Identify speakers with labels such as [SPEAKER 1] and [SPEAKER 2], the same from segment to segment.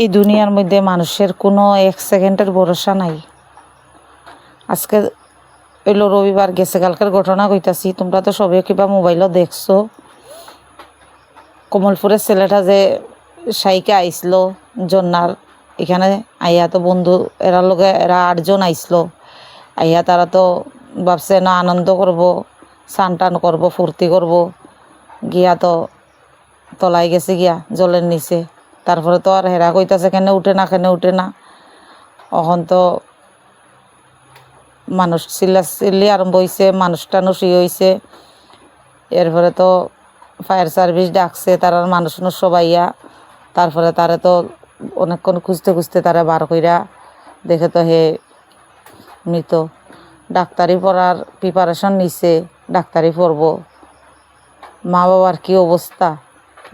[SPEAKER 1] এই দুনিয়ার মধ্যে মানুষের কোনো এক সেকেন্ডের ভরসা নাই। আজকে এলো রবিবার গেছে, কালকের ঘটনা কইতাছি, তোমরা তো সবে কিবা মোবাইলও দেখছো। কমলপুরের ছেলেটা যে সাইকে আইসল জন্নার এখানে আইয়া, তো বন্ধু এরার লগে এরা 8 জন আইসলো। আইয়া তারা তো ভাবছে না আনন্দ করব, স্নান টান করবো, ফুর্তি করব। গিয়া তো তলায় গেছে গিয়া জলের নিচে। তারপরে তো আর হেরা কইতাছে কেন উঠে না। এখন তো মানুষ চিল্লি আরম্ভ হয়েছে, মানুষ টানুষ হয়েছে। এরপরে তো ফায়ার সার্ভিস ডাকছে, তারা মানুষ সবাইয়া। তারপরে তারা তো অনেকক্ষণ খুঁজতে তারা বার কইরা দেখে তো হে মৃত। ডাক্তারি পড়ার প্রিপারেশন নিছে, ডাক্তারি পড়ব। মা বাবার কি অবস্থা,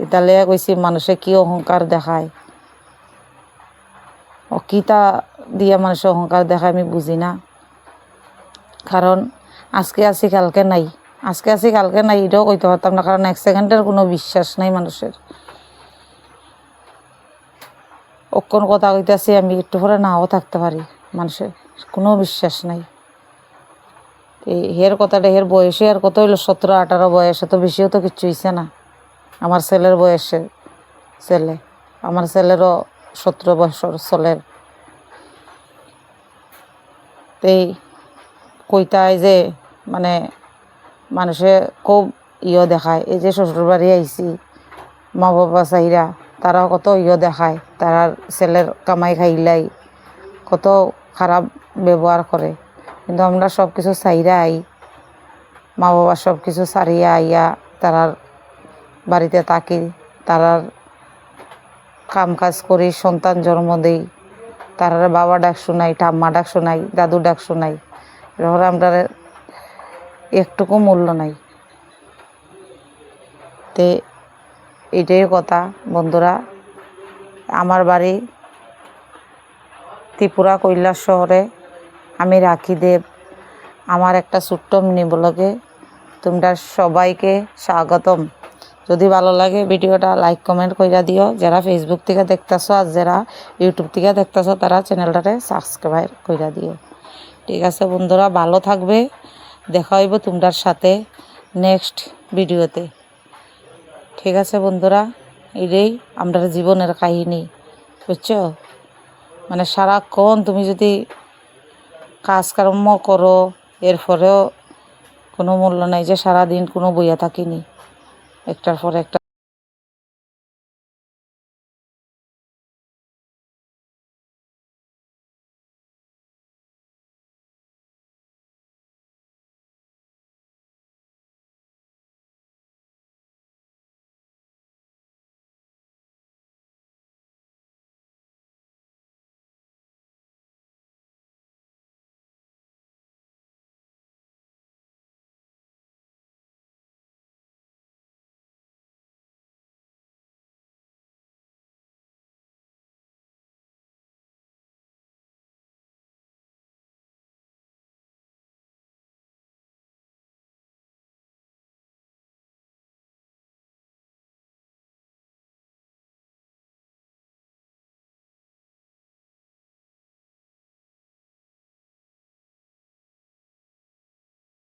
[SPEAKER 1] ইতালে কইছি মানুষে কি অহংকার দেখায়, ও কিতা দিয়া মানুষে অহংকার দেখায় আমি বুঝি না। কারণ আজকে আছি কালকে নাই, এটাও কইতে পারতাম না, কারণ 1 সেকেন্ডের কোনো বিশ্বাস নাই মানুষের। অক্ষণ কথা কইতাছি আমি, একটু পরে নাও থাকতে পারি, মানুষের কোনো বিশ্বাস নাই। হের কথাটা, হের বয়সে আর কত হইলো 17-18 বয়সে, তো বেশিও তো কিচ্ছু হইছে না। আমার ছেলের বয়সে ছেলে, আমার ছেলেরও 17 বছর ছেলের। এই কইতায় যে মানে মানুষে খুব দেখায়। এই যে শ্বশুর বাড়ি আইছি, মা বাবা চাইরা তারাও কত দেখায়, তারার ছেলের কামাই খাইলাই কত খারাপ ব্যবহার করে। কিন্তু আমরা সব কিছু চাইরা আই, মা বাবা সব কিছু ছাড়িয়া আইয়া তারার বাড়িতে থাকি, তারার কাম কাজ করি, সন্তান জন্ম দেই, তারার বাবা ডাক শোনাই, ঠাম্মা ডাক শোনাই, দাদু ডাক শোনাই। এরপরে আমরা একটুকু মূল্য নাই। তে এটাই কথা বন্ধুরা। আমার বাড়ি ত্রিপুরা কৈলাস শহরে, আমি রাখি দেব। আমার একটা ছোট্ট মিনি ব্লগে তোমরা সবাইকে স্বাগতম। যদি ভালো লাগে ভিডিওটা লাইক কমেন্ট কইরা দিও। যারা ফেসবুক থেকে দেখতেছো আর যারা ইউটিউব থেকে দেখতেছো তারা চ্যানেলটাতে সাবস্ক্রাইব কইরা দিও। ঠিক আছে বন্ধুরা, ভালো থাকবে। দেখা হইব তোমরার সাথে নেক্সট ভিডিওতে। ঠিক আছে বন্ধুরা, এটাই আমরা জীবনের কাহিনী, বুঝছো? মানে সারাক্ষণ তুমি যদি কাজকর্ম করো, এরপরেও কোনো মূল্য নাই যে সারাদিন কোনো বইয়া থাকিনি, একটার পর একটা